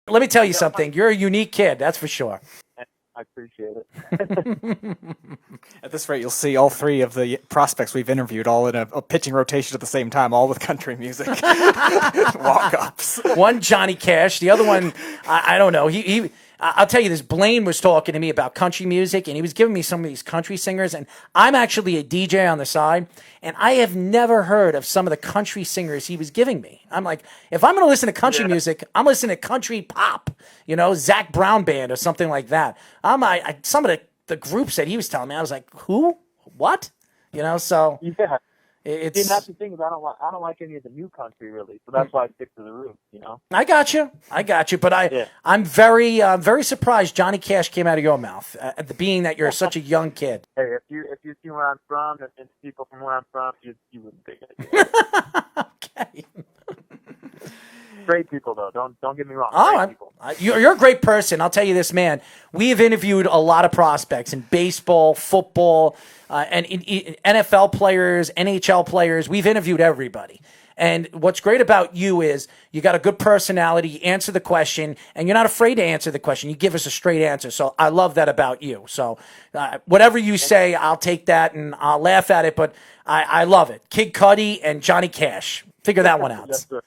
Let me tell you something. You're a unique kid, that's for sure. I appreciate it. At this rate, you'll see all three of the prospects we've interviewed all in a pitching rotation at the same time, all with country music. Walk-ups. One Johnny Cash, the other one, I don't know. I'll tell you this. Blaine was talking to me about country music, and he was giving me some of these country singers. And I'm actually a DJ on the side, and I have never heard of some of the country singers he was giving me. I'm like, if I'm going to listen to country music, I'm listening to country pop, Zach Brown Band or something like that. Some of the groups that he was telling me, I was like, who? What? So Yeah. See, it's. and that's the thing is I don't like any of the new country really, so that's why I stick to the roots. I got you. But Yeah. I'm very surprised Johnny Cash came out of your mouth, being that you're such a young kid. Hey, if you see where I'm from and people from where I'm from, you wouldn't think it. Okay. Great people though. Don't get me wrong. Oh, Great people. you're a great person. I'll tell you this, man. We have interviewed a lot of prospects in baseball, football, and in NFL players, NHL players. We've interviewed everybody. And what's great about you is you got a good personality, you answer the question, and you're not afraid to answer the question. You give us a straight answer. So I love that about you. So whatever you say, I'll take that and I'll laugh at it, but I love it. Kid Cudi and Johnny Cash. Figure that one out. Yes, sir.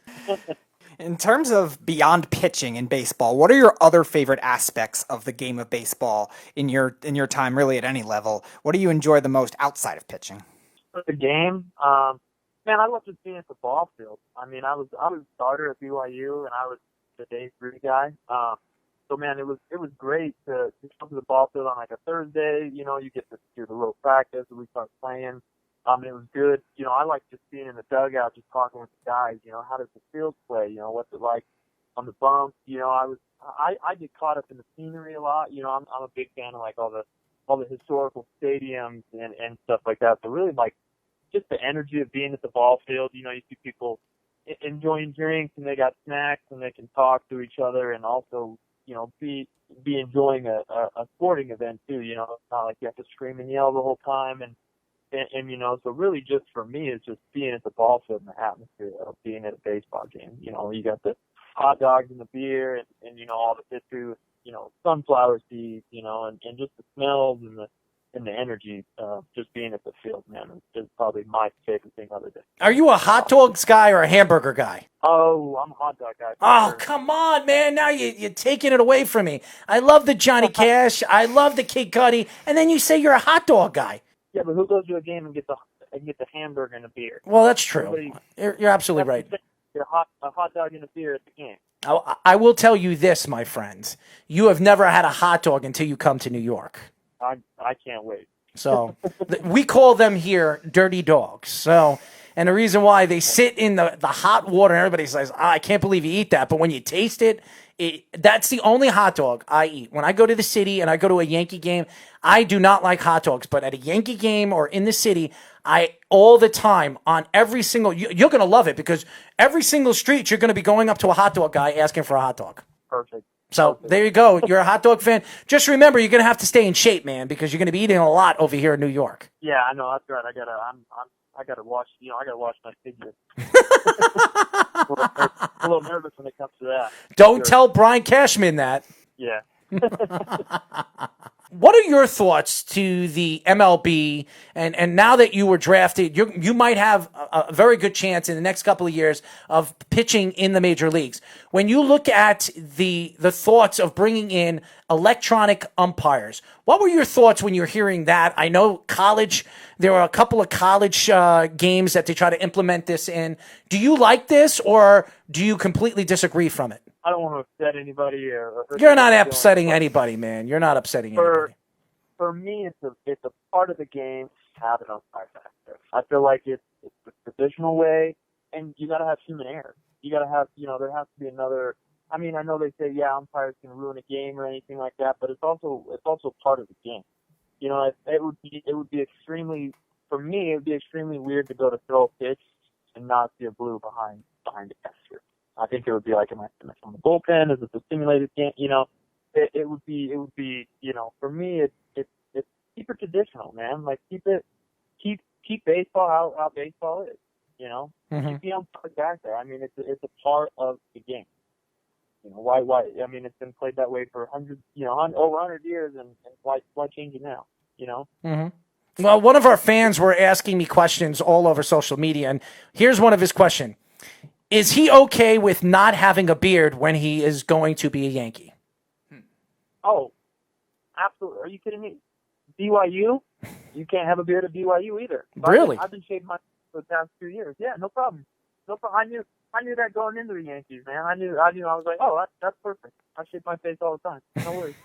In terms of beyond pitching in baseball, what are your other favorite aspects of the game of baseball in your time, really at any level? What do you enjoy the most outside of pitching? For the game, man, I love just being at the ball field. I mean, I was a starter at BYU, and I was the day 3 guy. So man, it was great to come to the ball field on like a Thursday. You get to do the little practice, and we start playing. It was good. I like just being in the dugout, just talking with the guys. How does the field play? What's it like on the bump? I get caught up in the scenery a lot. I'm a big fan of like all the historical stadiums and stuff like that. So really like just the energy of being at the ball field. You see people enjoying drinks and they got snacks and they can talk to each other and also, be enjoying a sporting event too. It's not like you have to scream and yell the whole time and so really just for me it's just being at the ball field and the atmosphere of being at a baseball game. You got the hot dogs and the beer and all the history with, sunflower seeds, and just the smells and the energy of just being at the field, man, is probably my favorite thing other than. Are you a hot dogs guy or a hamburger guy? Oh, I'm a hot dog guy. Oh, Sure. come on, man. Now you're taking it away from me. I love the Johnny Cash. I love the Kid Cudi. And then you say you're a hot dog guy. Yeah, but who goes to a game and gets the hamburger and a beer? Well, that's true. Everybody- You're absolutely right. Get a hot dog and a beer at the game. I will tell you this, my friends. You have never had a hot dog until you come to New York. I can't wait. So we call them here dirty dogs. So, and the reason why they sit in the hot water and everybody says, I can't believe you eat that. But when you taste it, that's the only hot dog I eat. When I go to the city and I go to a Yankee game, I do not like hot dogs. But at a Yankee game or in the city, all the time on every single, you're going to love it because every single street you're going to be going up to a hot dog guy asking for a hot dog. Perfect. So there you go. You're a hot dog fan. Just remember, you're going to have to stay in shape, man, because you're going to be eating a lot over here in New York. Yeah, I know. That's right. I gotta watch. I gotta watch my figure. a little nervous when it comes to that. Don't tell Brian Cashman that. Yeah. What are your thoughts to the MLB? And now that you were drafted, you might have a very good chance in the next couple of years of pitching in the major leagues. When you look at the thoughts of bringing in electronic umpires, what were your thoughts when you're hearing that? I know college, there are a couple of college games that they try to implement this in. Do you like this, or do you completely disagree from it? I don't want to upset anybody. You're not upsetting anybody, man. You're not upsetting anybody. For me, it's a part of the game to have an umpire factor. I feel like it's the traditional way, and you got to have human error. You got to have, there has to be another. I mean, I know they say, yeah, umpires can ruin a game or anything like that, but it's also part of the game. It would be extremely, for me, it would be extremely weird to go to throw a pitch and not see a blue behind the catcher. I think it would be like, am I on the bullpen? Is it the simulated game? It would be, for me, it's keep it traditional, man. Like keep baseball how baseball is. Mm-hmm. Keep the umpire back there. I mean, it's a part of the game. Why? I mean, it's been played that way for over 100 years, and why change it now? Mm-hmm. Well, one of our fans were asking me questions all over social media, and here's one of his questions. Is he okay with not having a beard when he is going to be a Yankee? Oh, absolutely. Are you kidding me? BYU? You can't have a beard at BYU either. Really? I've been shaving my for the past 2 years. Yeah, no problem. No problem. I knew that going into the Yankees, man. I knew. I was like, oh, that's perfect. I shave my face all the time. No worries.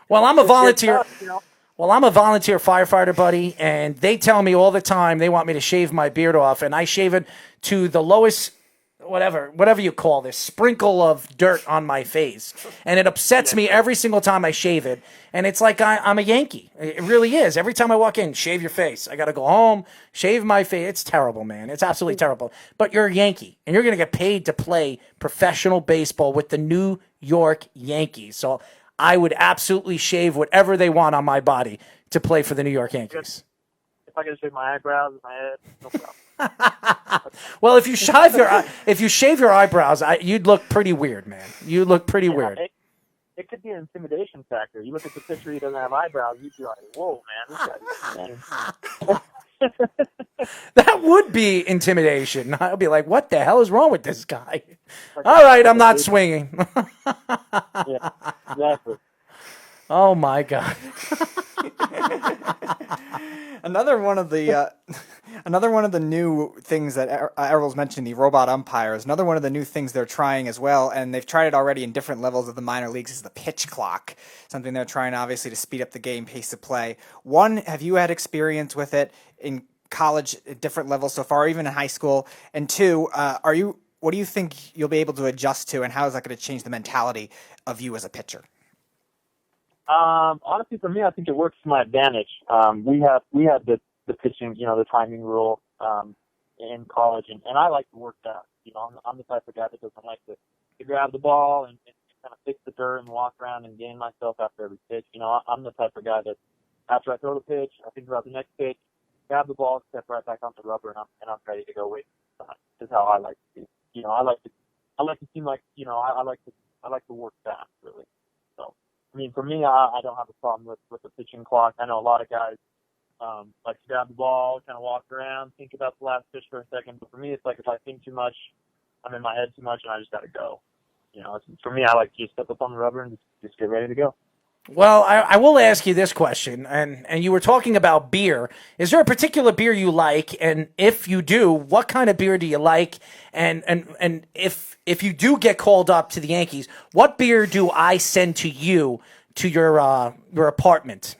Well, I'm a volunteer. Tough. Well, I'm a volunteer firefighter, buddy, and they tell me all the time they want me to shave my beard off, and I shave it to the lowest, whatever you call this, sprinkle of dirt on my face. And it upsets me every single time I shave it. And it's like I'm a Yankee. It really is. Every time I walk in, shave your face. I got to go home, shave my face. It's terrible, man. It's absolutely terrible. But you're a Yankee, and you're going to get paid to play professional baseball with the New York Yankees. So I would absolutely shave whatever they want on my body to play for the New York Yankees. If I could shave my eyebrows and my head, no problem. Well, if you shave your eyebrows, you'd look pretty weird, man. You look pretty weird. It could be an intimidation factor. You look at the picture, he doesn't have eyebrows, you'd be like, whoa, man, this guy's That would be intimidation. I'd be like, what the hell is wrong with this guy? All right, I'm not swinging. Yeah, exactly. Oh, my God. Another one of the new things that Errol's mentioned, the robot umpires. Another one of the new things they're trying as well, and they've tried it already in different levels of the minor leagues, is the pitch clock. Something they're trying, obviously, to speed up the game, pace of play. One, have you had experience with it in college at different levels so far, even in high school? And two, what do you think you'll be able to adjust to, and how is that going to change the mentality of you as a pitcher? Honestly, for me, I think it works to my advantage. We had the pitching, the timing rule, in college, and I like to work that. I'm the type of guy that doesn't like to grab the ball and kind of fix the dirt and walk around and gain myself after every pitch. I'm the type of guy that after I throw the pitch, I think about the next pitch, grab the ball, step right back on the rubber, and I'm ready to go. Is how I like to be. I like to seem like I like to work fast, really. So. I mean, for me, I don't have a problem with the pitching clock. I know a lot of guys like to grab the ball, kind of walk around, think about the last pitch for a second. But for me, it's like if I think too much, I'm in my head too much, and I just got to go. For me, I like to just step up on the rubber and just get ready to go. Well, I will ask you this question, and you were talking about beer. Is there a particular beer you like? And if you do, what kind of beer do you like? And if you do get called up to the Yankees, what beer do I send to you to your apartment?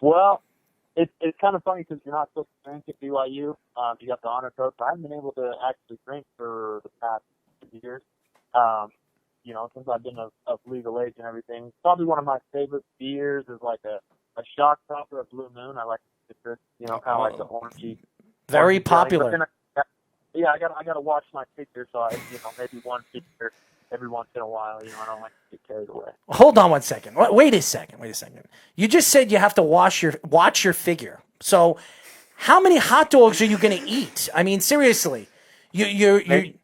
Well, it's kind of funny because you're not supposed to drink at BYU. You got the honor code, so I haven't been able to actually drink for the past 2 years. Since I've been of legal age and everything. Probably one of my favorite beers is like a shock top or a Blue Moon. I like the citrus, kind of like the orangey. Very popular. I got to watch my picture, so maybe one picture every once in a while. I don't like to get carried away. Hold on one second. Wait a second. You just said you have to watch your figure. So, how many hot dogs are you going to eat? I mean, seriously, you maybe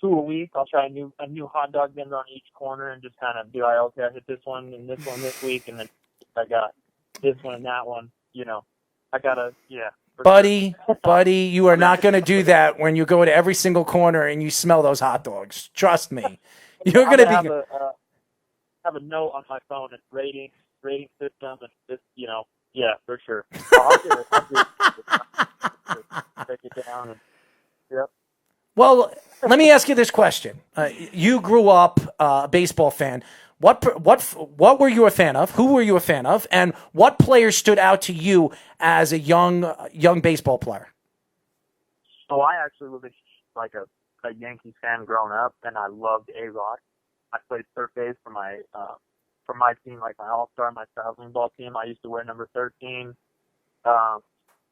2 a week. I'll try a new hot dog vendor on each corner and just kind of be like, okay, I hit this one and this one this week, and then I got this one and that one. I gotta, yeah. Buddy, you are not going to do that when you go to every single corner and you smell those hot dogs. Trust me, you're going to be. Have a note on my phone and rating system and just yeah, for sure. I'll do it. Take it down and yep. Well, let me ask you this question. You grew up a baseball fan. What were you a fan of? Who were you a fan of? And what players stood out to you as a young baseball player? So I actually was like a Yankees fan growing up, and I loved A-Rod. I played third base for my team, like my all-star, my traveling ball team. I used to wear number 13.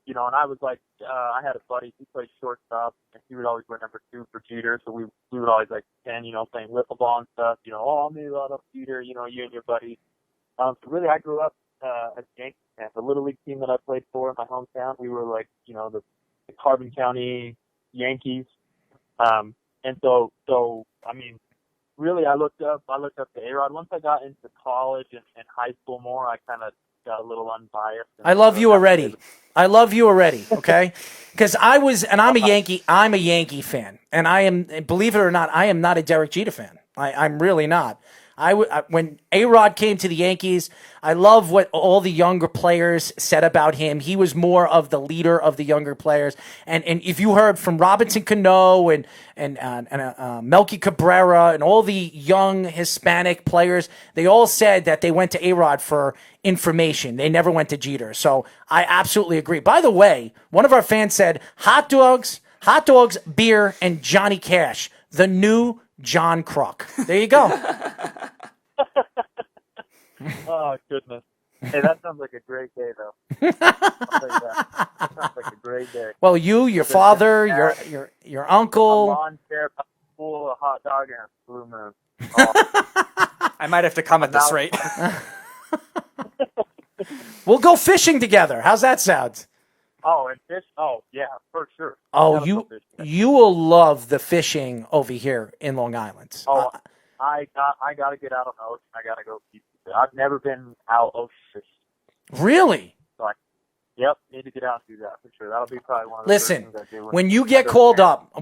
And I was like, I had a buddy, he played shortstop, and he would always wear number 2 for Jeter, so we would always like pretend, playing wiffle ball and stuff, I'm a lot of Jeter, you and your buddies. So really, I grew up as a Yankees fan. The Little League team that I played for in my hometown, we were like, the Carbon County Yankees. And And so I mean, really, I looked up to A-Rod. Once I got into college and high school more, I kind of got a little unbiased. I love you already. I love you already. Okay, because I'm a Yankee. I'm a Yankee fan, and I am. Believe it or not, I am not a Derek Jeter fan. I'm really not. When A-Rod came to the Yankees, I love what all the younger players said about him. He was more of the leader of the younger players. And if you heard from Robinson Cano and Melky Cabrera and all the young Hispanic players, they all said that they went to A-Rod for information. They never went to Jeter. So I absolutely agree. By the way, one of our fans said, hot dogs, beer, and Johnny Cash, the new John Kruk. There you go. Oh, goodness. Hey, that sounds like a great day, though. I'll tell you that. That sounds like a great day. Well, your father, your uncle. A lawn chair full of hot dog and a blue moon. Oh. I might have to come at this rate. We'll go fishing together. How's that sound? Oh, and fish? Oh, yeah, for sure. Oh, you will love the fishing over here in Long Island. Oh, I got to get out on the ocean. I got to go keep it. I've never been out ocean fishing. Really? So yep, need to get out and do that for sure. That'll be probably one of the first things I do. When you get called up,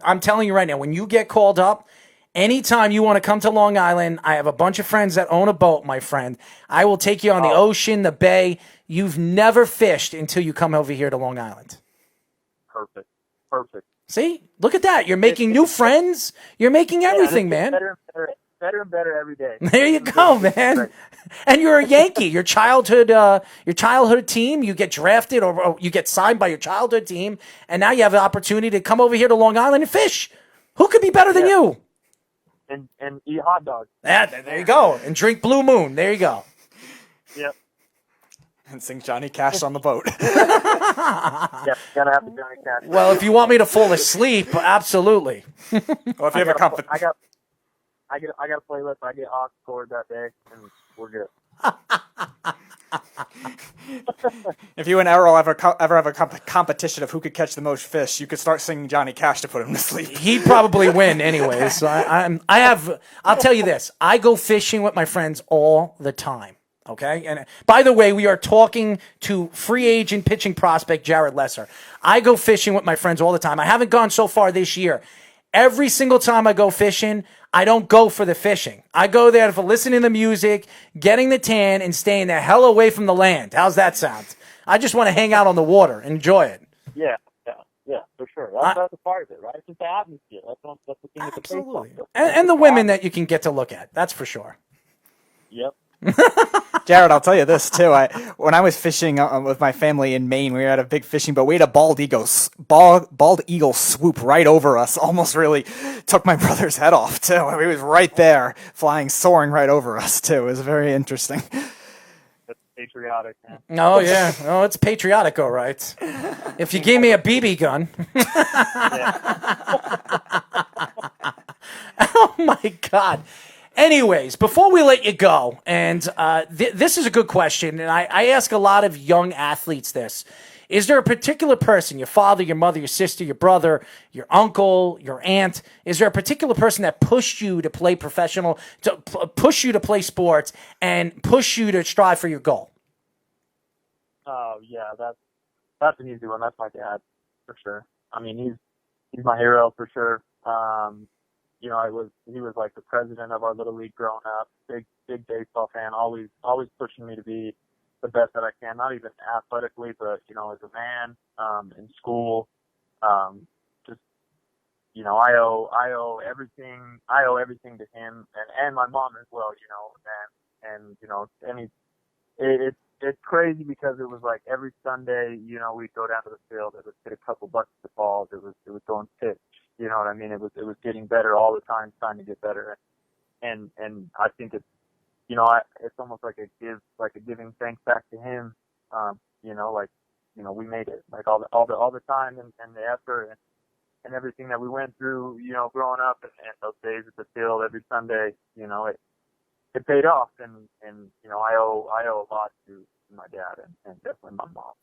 I'm telling you right now, when you get called up, anytime you want to come to Long Island, I have a bunch of friends that own a boat, my friend. I will take you on the ocean, the bay. You've never fished until you come over here to Long Island. Perfect. See? Look at that. You're making new friends. You're making everything, man. Better and better every day. There you go, man. And you're a Yankee. Your childhood team, you get drafted or you get signed by your childhood team, and now you have the opportunity to come over here to Long Island and fish. Who could be better than you? And eat hot dogs. Yeah, there you go. And drink Blue Moon. There you go. Yep. And sing Johnny Cash on the boat. Yeah, gotta have the Johnny Cash. Well, if you want me to fall asleep, absolutely. Well, if you have a I got a playlist. I get aux cord that day, and we're good. If you and Errol ever have a competition of who could catch the most fish, you could start singing Johnny Cash to put him to sleep. He'd probably win anyways. So I'll tell you this. I go fishing with my friends all the time. Okay. And by the way, we are talking to free agent pitching prospect Jarod Lessar. I go fishing with my friends all the time. I haven't gone so far this year. Every single time I go fishing, I don't go for the fishing. I go there for listening to music, getting the tan, and staying the hell away from the land. How's that sound? I just want to hang out on the water and enjoy it. Yeah, for sure. That's a part of it, right? It's just the atmosphere. That's the thing with the baseball. And the women that you can get to look at. That's for sure. Yep. Jarod, I'll tell you this too. When I was fishing with my family in Maine, we were at a big fishing boat. We had a bald eagle swoop right over us. Almost really took my brother's head off too. He was right there, soaring right over us too. It was very interesting. That's patriotic, man. Oh yeah, it's patriotic, all right. If you gave me a BB gun. Oh my God. Anyways, before we let you go, and this is a good question, and I ask a lot of young athletes this. Is there a particular person, your father, your mother, your sister, your brother, your uncle, your aunt, is there a particular person that pushed you to play professional, to push you to play sports, and push you to strive for your goal? Oh, yeah, that's an easy one. That's my dad, for sure. I mean, he's my hero, for sure. You know, he was like the president of our little league growing up. Big baseball fan. Always pushing me to be the best that I can. Not even athletically, but you know, as a man, in school. Just you know, I owe everything to him and my mom as well. You know, and you know, it's crazy because it was like every Sunday, you know, we'd go down to the field. It would hit a couple buckets of balls. It was going pitch. You know what I mean? It was getting better all the time, trying to get better, and I think it's, you know, it's almost like a giving thanks back to him. You know, like, you know, we made it, like all the time and the effort and everything that we went through, you know, growing up and those days at the field every Sunday, you know, it paid off, and you know, I owe a lot to my dad and definitely my mom.